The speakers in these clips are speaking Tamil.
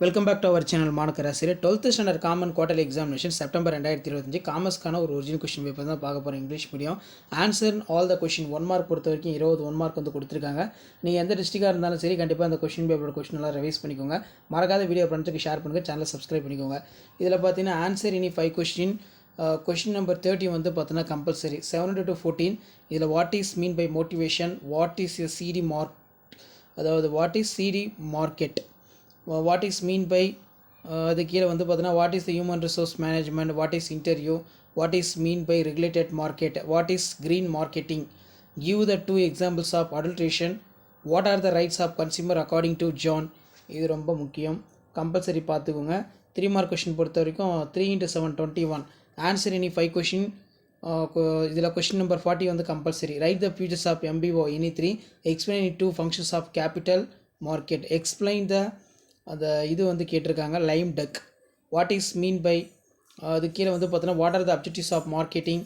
Welcome back to our channel மாணக்கராசிரியர் 12th standard common quarterly examination September 2025 காமர்ஸ்க்கான ஒரு ஒரிஜினல் கொஸ்டின் பேப்பர் தான் பார்க்க போகிறோம். English medium answer all the question 1 mark பொறுத்த வரைக்கும் 20 1 மார்க் வந்து கொடுத்துருக்காங்க. நீங்கள் எந்த டிஸ்ட்ரிக்டாக இருந்தாலும் சரி கண்டிப்பாக அந்த கொஸ்டின் பேப்பரோட கொஸ்டின் எல்லாம் ரிவைஸ் பண்ணிக்கோங்க. மறக்காத வீடியோ ஃப்ரெண்ட்ஸுக்கு ஷேர் பண்ணுங்கள், சேனலை சப்ஸ்கிரைப் பண்ணிக்கோங்க. இதில் பார்த்தீங்கன்னா ஆன்சர் இனி 5 கொஸ்டின். கொஸ்டின் நம்பர் 30 வந்து பார்த்தீங்கன்னா கம்பல்சரி 7 to 14. இதில் what is mean by motivation, what is a CD mark, அதாவது what is CD market, what is mean by அது கீழே வந்து பார்த்தீங்கன்னா what is the human resource management, what is interview, what is mean by regulated market, what is green marketing, give the 2 examples of adulteration, what are the rights of consumer according to John. இது ரொம்ப முக்கியம், கம்பல்சரி பார்த்துக்கோங்க. 3 மார்க் கொஷின் பொறுத்த வரைக்கும் 3 × 7 21. ஆன்சர் இனி 5 கொஷின். இதில் கொஷின் நம்பர் 40 வந்து compulsory. Write the futures of MBO இனி 3. Explain it 2 functions of capital market. Explain the அந்த இது வந்து கேட்டிருக்காங்க லைம் டக். வாட் இஸ் மீன் பை அது கீழே வந்து பார்த்தீங்கன்னா what are the objectives of marketing,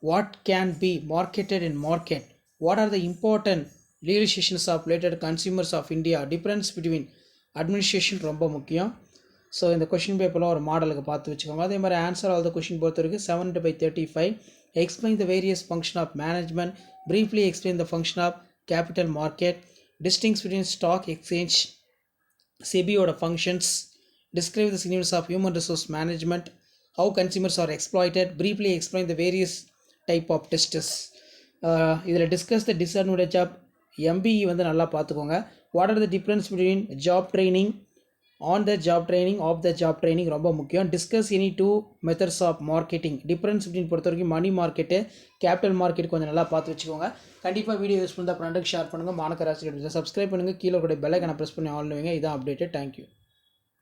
what can be marketed in market, what are the important realisations of related consumers of India, difference between administration ரொம்ப முக்கியம். ஸோ இந்த கொஷின் பேப்பர்லாம் ஒரு மாடலுக்கு பார்த்து வச்சுக்கோங்க. அதே மாதிரி ஆன்சர் ஆல் த கொஷின் பொறுத்த வரைக்கும் 7/35. Explain the various function of management, briefly explain the function of capital market, distinguish between stock exchange, SEBIயோட functions, describe the significance of human resource management, how consumers are exploited, briefly explain the various type of tests. இதில் discuss the disadvantage of MBE வந்து நல்லா பார்த்துக்கோங்க. what are the difference between job training, on the job training, off the job training ரொம்ப முக்கியம். discuss any 2 methods of marketing, difference between பொறுத்த வரைக்கும் மணி மார்க்கெட்டு கேபிட்டல் மார்க்கெட் கொஞ்சம் நல்லா பார்த்து வச்சுக்கோங்க. கண்டிப்பாக வீடியோ யூஸ் பண்ணி ஃப்ரெண்டுக்கு ஷேர் பண்ணுங்கள். மாணக்கராசிரியர் சப்ஸ்கிரைப் பண்ணுங்கள். கீழே கூட பெல் ஐக்கானை ப்ரெஸ் பண்ணி ஆன் பண்ணுவீங்க. இதான் அப்டேட்டு. தேங்க்யூ.